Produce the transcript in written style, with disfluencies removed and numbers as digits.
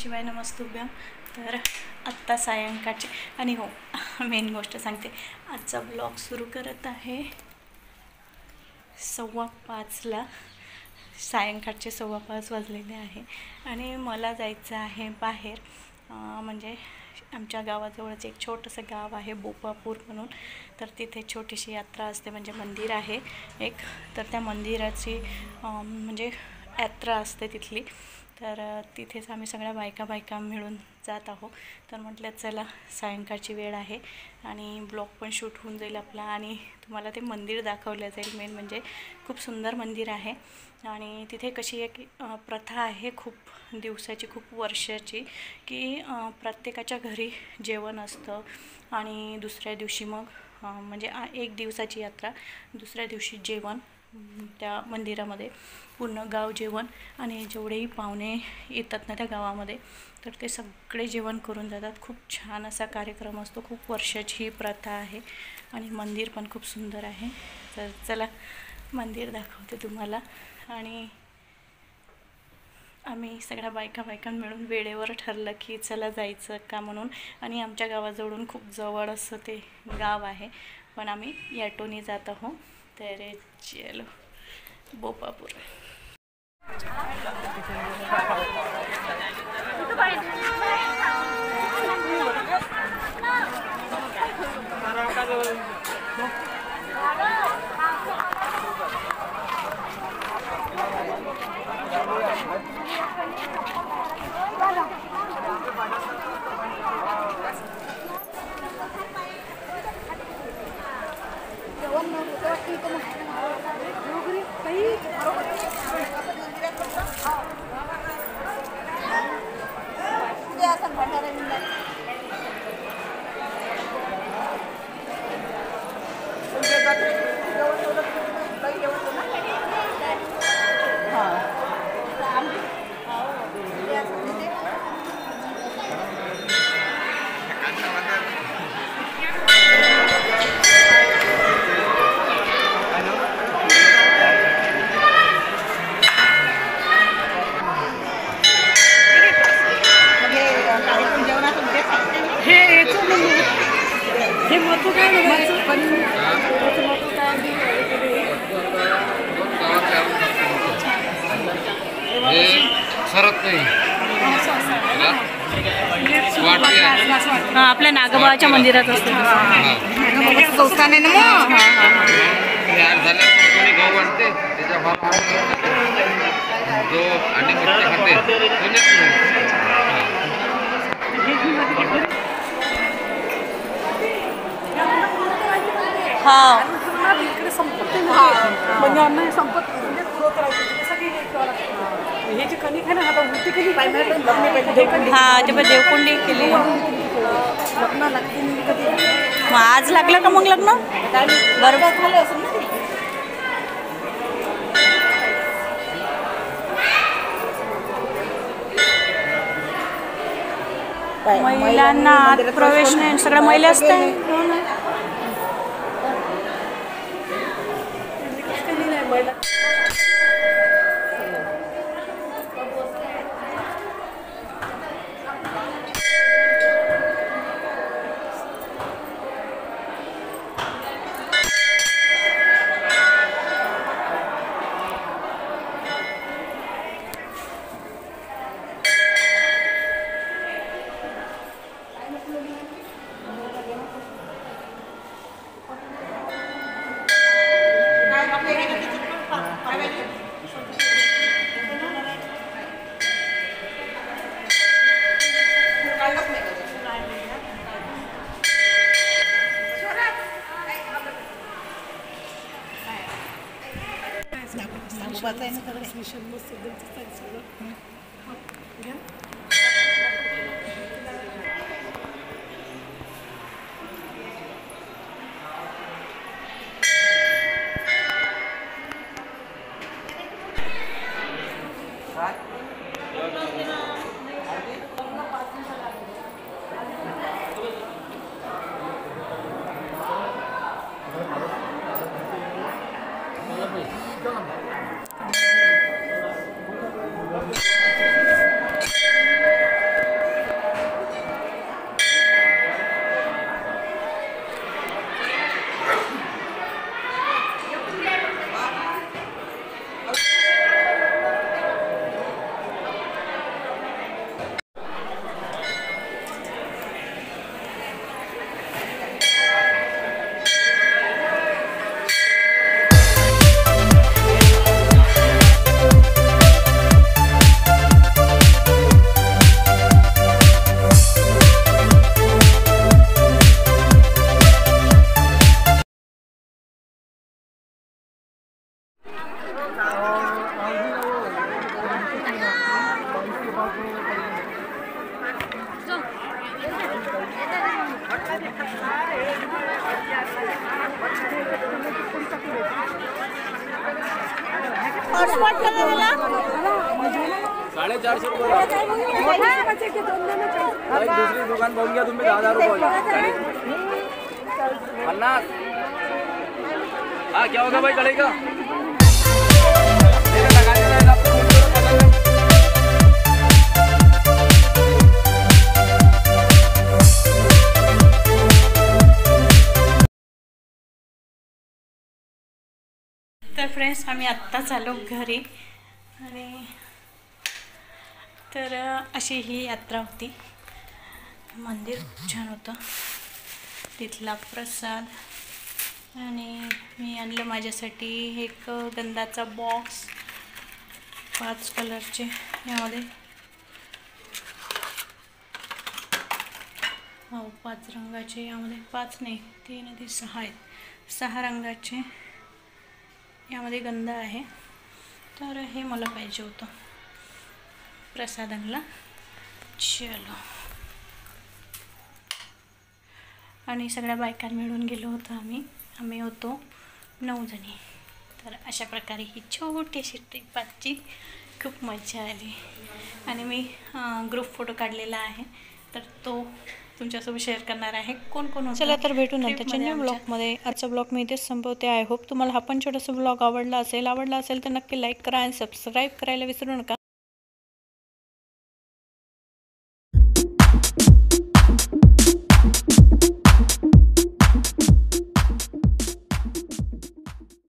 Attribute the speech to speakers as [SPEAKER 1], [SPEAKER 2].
[SPEAKER 1] शिवाय नमस्तुभ्यं। तर आत्ता सायंकाळचे आणि हो मेन गोष्ट सांगते, आजचा ब्लॉग सुरू करत आहे 5:15ला। सायंकाळचे 5:15 वाजलेले आहे आणि मला जायचं आहे बाहेर। म्हणजे आमच्या गावाजवळच एक छोटंसं गाव आहे बोपापूर म्हणून, तर तिथे छोटीशी यात्रा असते, म्हणजे मंदिर आहे एक, तर त्या मंदिराची म्हणजे यात्रा असते तिथली। तर तिथेच आम्ही सगळ्या बायका मिळून जात आहोत। तर म्हटलं चला सायंकाळची वेळ आहे आणि ब्लॉग पण शूट होऊन जाईल आपला आणि तुम्हाला ते मंदिर दाखवलं जाईल। मेन म्हणजे खूप सुंदर मंदिर आहे आणि तिथे कशी एक प्रथा आहे खूप दिवसाची, खूप वर्षाची, की प्रत्येकाच्या घरी जेवण असतं आणि दुसऱ्या दिवशी मग म्हणजे एक दिवसाची यात्रा, दुसऱ्या दिवशी जेवण त्या मंदिरामध्ये, पूर्ण गाव जेवण, आणि जेवढेही पाहुणे येतात ना त्या गावामध्ये तर ते सगळे जेवण करून जातात। खूप छान असा कार्यक्रम असतो, खूप वर्षाची ही प्रथा आहे आणि मंदिर पण खूप सुंदर आहे। तर चला मंदिर दाखवते तुम्हाला। आणि आम्ही सगळ्या बायका मिळून वेळेवर ठरलं की चला जायचं का म्हणून, आणि आमच्या गावाजवळून खूप जवळ असं ते गाव आहे, पण आम्ही ॲटोने जात आहोत। तर चलो बोपापूर। आपल्या नागोबाच्या मंदिरात असते
[SPEAKER 2] म्हणजे संपत म्हणजे पुरवत राहायचं सगळी हे जी कणिक आहे ना, आता उलटी केली
[SPEAKER 1] देवकुंडी केली।
[SPEAKER 2] लग्न लागते कधी
[SPEAKER 1] मग आज लागलं का मग लग्न? बरोबर
[SPEAKER 2] झालं असेल ना ते।
[SPEAKER 1] महिलांना आत प्रवेश नाही, सगळ्या महिला असते।
[SPEAKER 3] ₹450 भाई दूसरी दुकान बघून घ्या तुम्ही 10,000 रुपये 50 हाँ क्या होगा भाई चलेगा लगा देना आपको
[SPEAKER 1] तर फ्रेंड्स आम्ही आत्ताच आलो घरी आणि तर अशी ही यात्रा होती. मंदिर छान होतं, तिथला प्रसाद आणि मी आणलं माझ्यासाठी एक गंधाचा बॉक्स 5 कलरचे. यामध्ये 5 रंगाचे, यामध्ये 5 नाही 3 आणि 6 आहेत. 6 रंगाचे यामध्ये गंध आहे. तर हे मला पाहिजे होतं प्रसाद आणला. चलो आणि सगळ्या बायका मिळून गेलो होतो आम्ही होतो 9 जणी. तर अशा प्रकारे ही छोटीशी ट्रिप आजची. खूप मजा आली आणि मी ग्रुप फोटो काढलेला आहे तर तो तुमच्यासोबत शेअर करणार आहे. कोण कोण होतं. चला तर भेटू नंतरच्या न्यू ब्लॉगमध्ये. आजचा ब्लॉग मी इथेच संपवते. आय होप तुम्हाला हा पण छोटासा ब्लॉग आवडला असेल तर नक्की लाईक करा आणि सबस्क्राईब करायला विसरू नका.